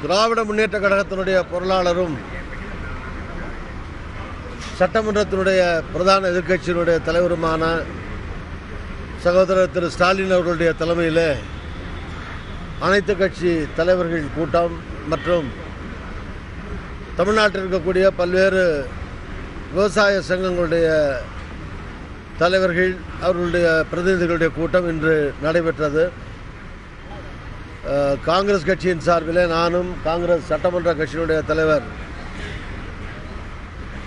திராவிட முன்னேற்ற கழகத்தினுடைய பொருளாளரும் சட்டமன்றத்தினுடைய பிரதான எதிர்க்கட்சியினுடைய தலைவருமான சகோதரர் திரு ஸ்டாலின் அவர்களுடைய தலைமையில் அனைத்து கட்சி தலைவர்கள் கூட்டம் மற்றும் தமிழ்நாட்டில் இருக்கக்கூடிய பல்வேறு விவசாய சங்கங்களுடைய தலைவர்கள் அவர்களுடைய பிரதிநிதிகளுடைய கூட்டம் இன்று நடைபெற்றது. காங்கிரஸ் கட்சியின் சார்பில் நானும் காங்கிரஸ் சட்டமன்ற கட்சியினுடைய தலைவர்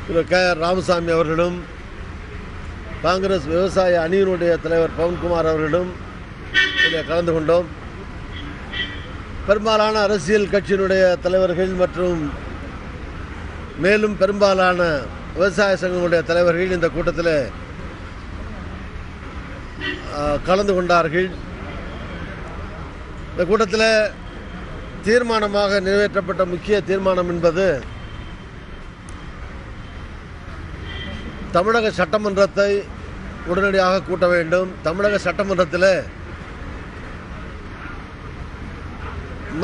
திரு K.R. ராமசாமி அவர்களும் காங்கிரஸ் விவசாய அணியினுடைய தலைவர் பவன்குமார் அவர்களும் இதில் கலந்து கொண்டோம். பெரும்பாலான அரசியல் கட்சியினுடைய தலைவர்கள் மற்றும் மேலும் பெரும்பாலான விவசாய சங்கங்களுடைய தலைவர்கள் இந்த கூட்டத்தில் கலந்து கொண்டார்கள். இந்த கூட்டத்தில் தீர்மானமாக நிறைவேற்றப்பட்ட முக்கிய தீர்மானம் என்பது தமிழக சட்டமன்றத்தை உடனடியாக கூட்ட வேண்டும். தமிழக சட்டமன்றத்தில்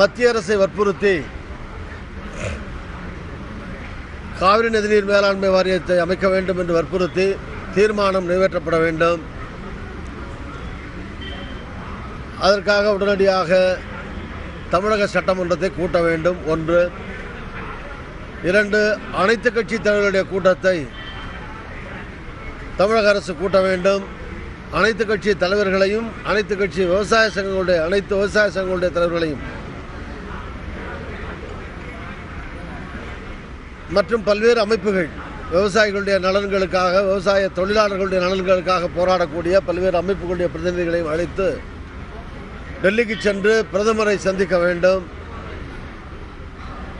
மத்திய அரசை வற்புறுத்தி காவிரி நதிநீர் மேலாண்மை வாரியத்தை அமைக்க வேண்டும் என்று வற்புறுத்தி தீர்மானம் நிறைவேற்றப்பட வேண்டும். அதற்காக உடனடியாக தமிழக சட்டமன்றத்தை கூட்ட வேண்டும். 1. 2. அனைத்து கட்சி தலைவர்களுடைய கூட்டத்தை தமிழக அரசு கூட்ட வேண்டும். அனைத்து கட்சி தலைவர்களையும் அனைத்து கட்சி விவசாய சங்கங்களுடைய தலைவர்களையும் மற்றும் பல்வேறு அமைப்புகள் விவசாயிகளுடைய நலன்களுக்காக விவசாய தொழிலாளர்களுடைய நலன்களுக்காக போராடக்கூடிய பல்வேறு அமைப்புகளுடைய பிரதிநிதிகளையும் அழைத்து டெல்லிக்கு சென்று பிரதமரை சந்திக்க வேண்டும்.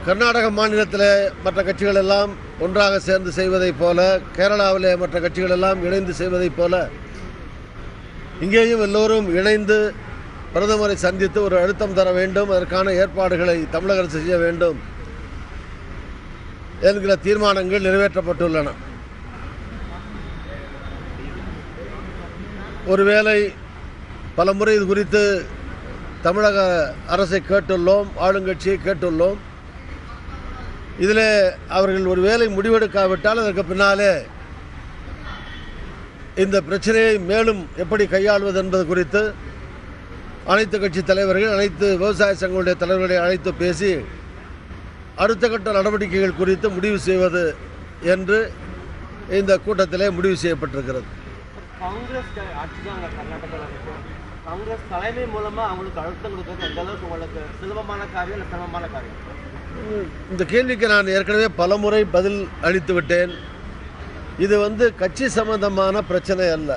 கர்நாடக மாநிலத்தில் மற்ற கட்சிகள் எல்லாம் ஒன்றாக சேர்ந்து செய்வதைப் போல, கேரளாவிலே மற்ற கட்சிகள் எல்லாம் இணைந்து செய்வதைப் போல இங்கேயும் எல்லோரும் இணைந்து பிரதமரை சந்தித்து ஒரு அழுத்தம் தர வேண்டும். அதற்கான ஏற்பாடுகளை தமிழக அரசு செய்ய வேண்டும் என்கிற தீர்மானங்கள் நிறைவேற்றப்பட்டுள்ளன. ஒருவேளை பல முறை இது குறித்து தமிழக அரசை கேட்டுள்ளோம், ஆளுங்கட்சியை கேட்டுள்ளோம். இதில் அவர்கள் ஒரு வேளை முடிவெடுக்காவிட்டால் அதற்கு பின்னாலே இந்த பிரச்சனையை மேலும் எப்படி கையாள்வது என்பது குறித்து அனைத்து கட்சி தலைவர்கள் அனைத்து விவசாய சங்கங்களுடைய தலைவர்களை அழைத்து பேசி அடுத்த கட்ட நடவடிக்கைகள் குறித்து முடிவு செய்வது என்று இந்த கூட்டத்திலே முடிவு செய்யப்பட்டிருக்கிறது. காங்கிரஸ் தலைமை மூலமாக அவங்களுக்கு அழுத்தம் கொடுக்கிறது எந்த அளவுக்கு உங்களுக்கு சுலபமான காரியம் இல்லை சிரமமான காரியம்? இந்த கேள்விக்கு நான் ஏற்கனவே பல முறை பதில் அளித்து விட்டேன். இது கட்சி சம்பந்தமான பிரச்சனை அல்ல,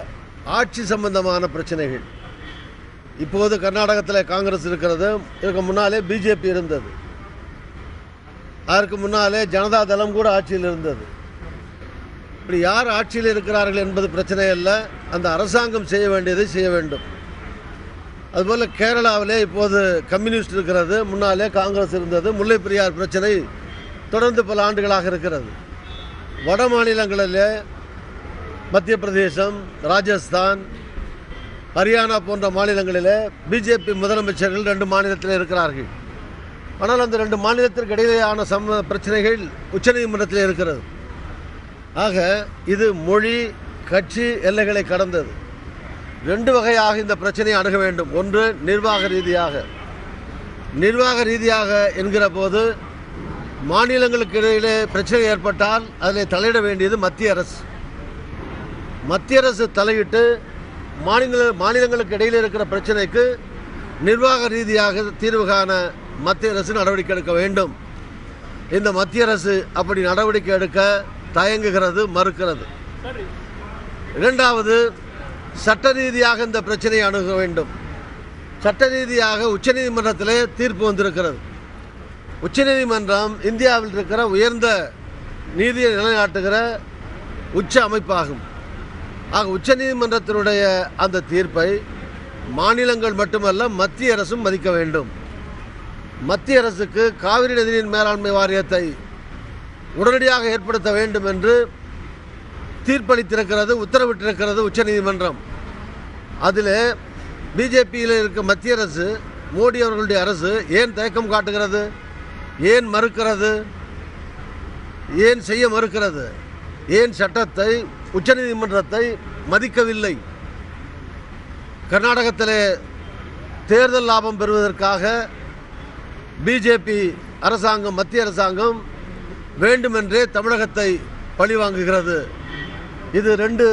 ஆட்சி சம்பந்தமான பிரச்சனைகள். இப்போது கர்நாடகத்தில் காங்கிரஸ் இருக்கிறது, இதுக்கு முன்னாலே பிஜேபி இருந்தது, அதற்கு முன்னாலே ஜனதா தளம் கூட ஆட்சியில் இருந்தது. இப்படி யார் ஆட்சியில் இருக்கிறார்கள் என்பது பிரச்சனை அல்ல, அந்த அரசாங்கம் செய்ய வேண்டியதை செய்ய வேண்டும். அதுபோல் கேரளாவிலே இப்போது கம்யூனிஸ்ட் இருக்கிறது, முன்னாலே காங்கிரஸ் இருந்தது. முல்லை பெரியார் பிரச்சனை தொடர்ந்து பல ஆண்டுகளாக இருக்கிறது. வட மாநிலங்களிலே மத்திய பிரதேசம், ராஜஸ்தான், ஹரியானா போன்ற மாநிலங்களிலே பிஜேபி முதலமைச்சர்கள் 2 மாநிலத்தில் இருக்கிறார்கள். ஆனால் அந்த 2 மாநிலத்திற்கு இடையிலான பிரச்சனைகள் உச்சநீதிமன்றத்தில் இருக்கிறது. ஆக இது மொழி கட்சி எல்லைகளை கடந்தது. 2 வகையாக இந்த பிரச்சனையை அணுக வேண்டும். ஒன்று நிர்வாக ரீதியாக என்கிற போது மாநிலங்களுக்கு இடையிலே பிரச்சனை ஏற்பட்டால் அதில் தலையிட வேண்டியது மத்திய அரசு. மத்திய அரசு தலையிட்டு மாநிலங்களுக்கு இடையில் இருக்கிற பிரச்சனைக்கு நிர்வாக ரீதியாக தீர்வு காண மத்திய அரசு நடவடிக்கை எடுக்க வேண்டும். இந்த மத்திய அரசு அப்படி நடவடிக்கை எடுக்க தயங்குகிறது, மறுக்கிறது. 2வது, சட்ட ரீதியாக இந்த பிரச்சனையை அணுக வேண்டும். சட்ட ரீதியாக உச்சநீதிமன்றத்திலே தீர்ப்பு வந்திருக்கிறது. உச்சநீதிமன்றம் இந்தியாவில் இருக்கிற உயர்ந்த நீதியை நிலைநாட்டுகிற உச்ச அமைப்பாகும். ஆக உச்சநீதிமன்றத்தினுடைய அந்த தீர்ப்பை மாநிலங்கள் மட்டுமல்ல மத்திய அரசும் மதிக்க வேண்டும். மத்திய அரசுக்கு காவிரி நதிநீர் மேலாண்மை வாரியத்தை உடனடியாக ஏற்படுத்த வேண்டும் என்று தீர்ப்பளித்திருக்கிறது, உத்தரவிட்டிருக்கிறது உச்சநீதிமன்றம். அதில் பிஜேபியில் இருக்க மத்திய அரசு, மோடி அவர்களுடைய அரசு ஏன் தயக்கம் காட்டுகிறது? ஏன் மறுக்கிறது? ஏன் செய்ய மறுக்கிறது? ஏன் சட்டத்தை, உச்சநீதிமன்றத்தை மதிக்கவில்லை? கர்நாடகத்திலே தேர்தல் லாபம் பெறுவதற்காக பிஜேபி அரசாங்கம், மத்திய அரசாங்கம் வேண்டுமென்றே தமிழகத்தை பழிவாங்குகிறது. இது ரெண்டு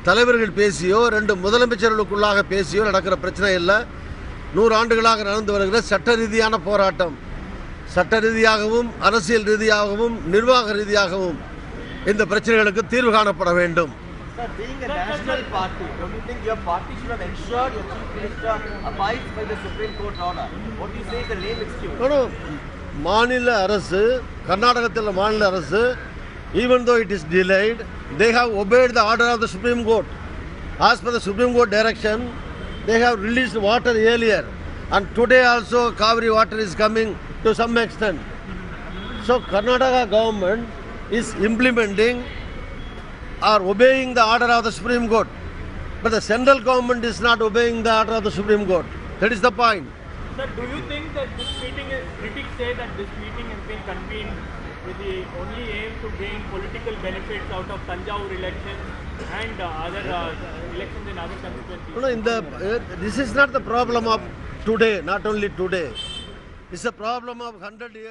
தலைவர்கள் பேசியோ, ரெண்டு முதலமைச்சர்களுக்குள்ளாக பேசியோ நடக்கிற பிரச்சனை இல்லை. 100 ஆண்டுகளாக நடந்து வருகிற சட்ட ரீதியான போராட்டம். சட்ட ரீதியாகவும், அரசியல் ரீதியாகவும், நிர்வாக ரீதியாகவும் இந்த பிரச்சனைகளுக்கு தீர்வு காணப்பட வேண்டும். Sir, being a national party, don't you think your party should have ensured your chief minister abides by the Supreme Court order? What do you say is a lame excuse? மாநில அரசு, கர்நாடகத்தில் மாநில அரசு, even though it is delayed, they have obeyed the order of the Supreme Court. As per the Supreme Court direction, they have released water earlier, and today also Kaveri water is coming to some extent. So Karnataka government is implementing or obeying the order of the Supreme Court, but the central government is not obeying the order of the Supreme Court. That is the point. Sir, do you think that this meeting is, critics say that this meeting has been convened with the only aim to gain political benefits out of Tanjavur elections and other elections in other constituencies? This is not the problem of today, not only today. It's a problem of 100 years.